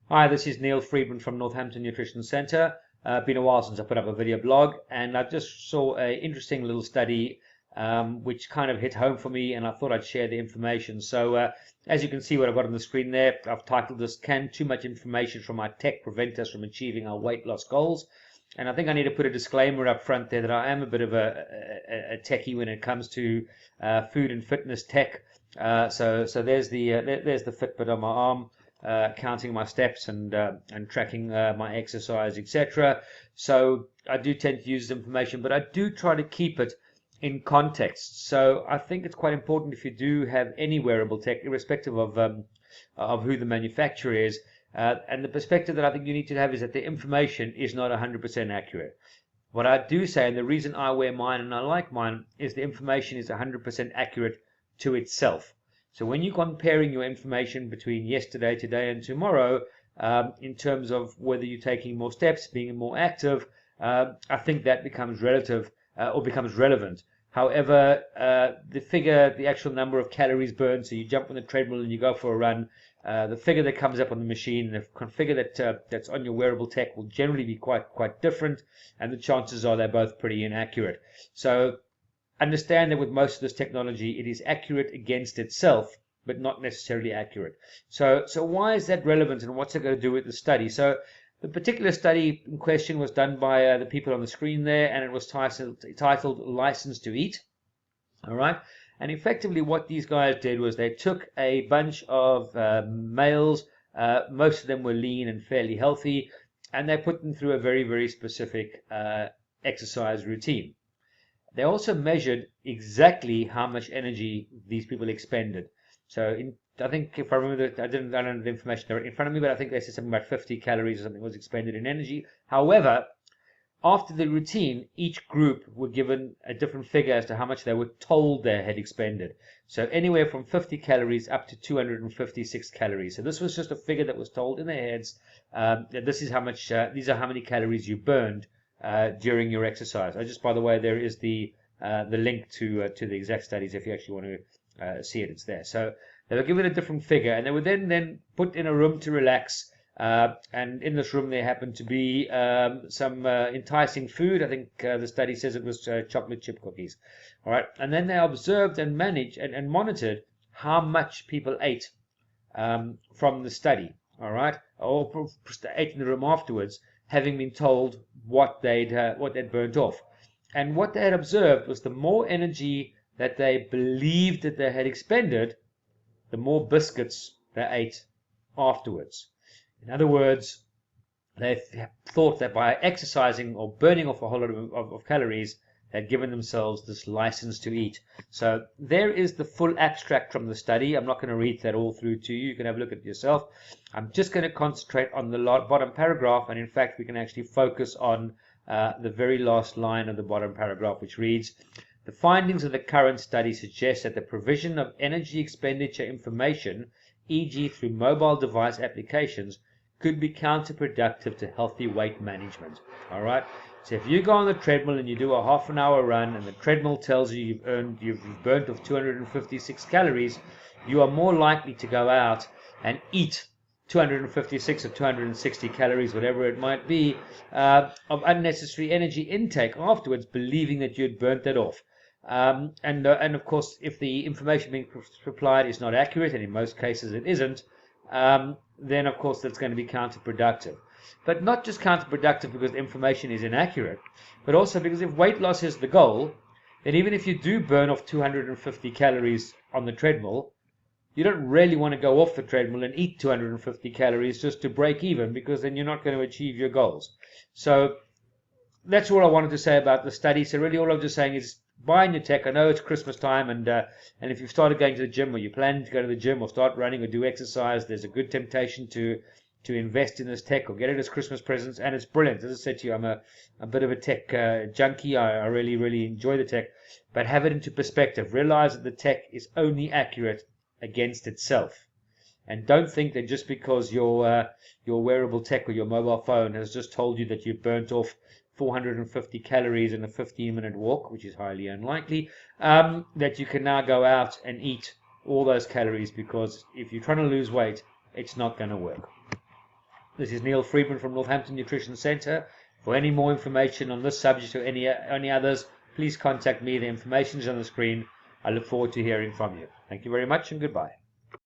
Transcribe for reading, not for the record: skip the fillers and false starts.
Hi, this is Neil Friedman from Northampton Nutrition Centre. Been a while since I put up a video blog, and I just saw an interesting little study which kind of hit home for me, and I thought I'd share the information. So, as you can see what I've got on the screen there, I've titled this, "Can Too Much Information from Our Tech Prevent Us from Achieving Our Weight Loss Goals?" And I think I need to put a disclaimer up front there that I am a bit of a techie when it comes to food and fitness tech. So there's the Fitbit on my arm. Counting my steps and tracking my exercise, etc. So I do tend to use this information, but I do try to keep it in context. So I think it's quite important, if you do have any wearable tech, irrespective of who the manufacturer is, and the perspective that I think you need to have is that the information is not 100% accurate. What I do say, and the reason I wear mine and I like mine, is the information is 100% accurate to itself. So when you're comparing your information between yesterday, today, and tomorrow, in terms of whether you're taking more steps, being more active, I think that becomes relative or becomes relevant. However, the actual number of calories burned, so you jump on the treadmill and you go for a run, the figure that comes up on the machine, the figure that's on your wearable tech will generally be quite different, and the chances are they're both pretty inaccurate. So understand that with most of this technology, it is accurate against itself, but not necessarily accurate. So why is that relevant, and what's it going to do with the study? So the particular study in question was done by the people on the screen there, and it was titled License to Eat. All right. And effectively what these guys did was they took a bunch of males, most of them were lean and fairly healthy, and they put them through a very specific exercise routine. They also measured exactly how much energy these people expended. So I think, if I remember, I don't have the information in front of me, but I think they said something about 50 calories or something was expended in energy. However, after the routine, each group were given a different figure as to how much they were told they had expended. So anywhere from 50 calories up to 256 calories. So this was just a figure that was told in their heads. That this is how much. These are how many calories you burned during your exercise. Just by the way, there is the link to the exact studies if you actually want to see it. It's there. So they were given a different figure, and they were then put in a room to relax. And in this room there happened to be some enticing food. I think the study says it was chocolate chip cookies. All right, and then they observed and managed and monitored how much people ate from the study. All right, or ate in the room afterwards, having been told what they'd burnt off. And what they had observed was the more energy that they believed that they had expended, the more biscuits they ate afterwards. In other words, they thought that by exercising or burning off a whole lot of calories, they'd given themselves this license to eat. So there is the full abstract from the study. I'm not going to read that all through to you. You can have a look at it yourself. I'm just going to concentrate on the bottom paragraph, and in fact we can actually focus on the very last line of the bottom paragraph, which reads, "The findings of the current study suggest that the provision of energy expenditure information, e.g. through mobile device applications, could be counterproductive to healthy weight management." All right. So if you go on the treadmill and you do a half-an-hour run, and the treadmill tells you you've burnt off 256 calories, you are more likely to go out and eat 256 or 260 calories, whatever it might be, of unnecessary energy intake afterwards, believing that you'd burnt that off. And of course, if the information being supplied is not accurate, and in most cases it isn't, then of course that's going to be counterproductive. But not just counterproductive because the information is inaccurate, but also because if weight loss is the goal, then even if you do burn off 250 calories on the treadmill, you don't really want to go off the treadmill and eat 250 calories just to break even, because then you're not going to achieve your goals. So that's all I wanted to say about the study. So really all I'm just saying is, buy your tech. I know it's Christmas time, and if you've started going to the gym, or you're planning to go to the gym or start running or do exercise, there's a good temptation to invest in this tech or get it as Christmas presents, and it's brilliant. As I said to you, I'm a bit of a tech junkie. I really enjoy the tech, but have it into perspective. Realize that the tech is only accurate against itself, and don't think that just because your wearable tech or your mobile phone has just told you that you've burnt off 450 calories in a 15-minute walk, which is highly unlikely, that you can now go out and eat all those calories, because if you're trying to lose weight, it's not going to work. This is Neil Friedman from Northampton Nutrition Centre. For any more information on this subject or any others, please contact me. The information is on the screen. I look forward to hearing from you. Thank you very much and goodbye.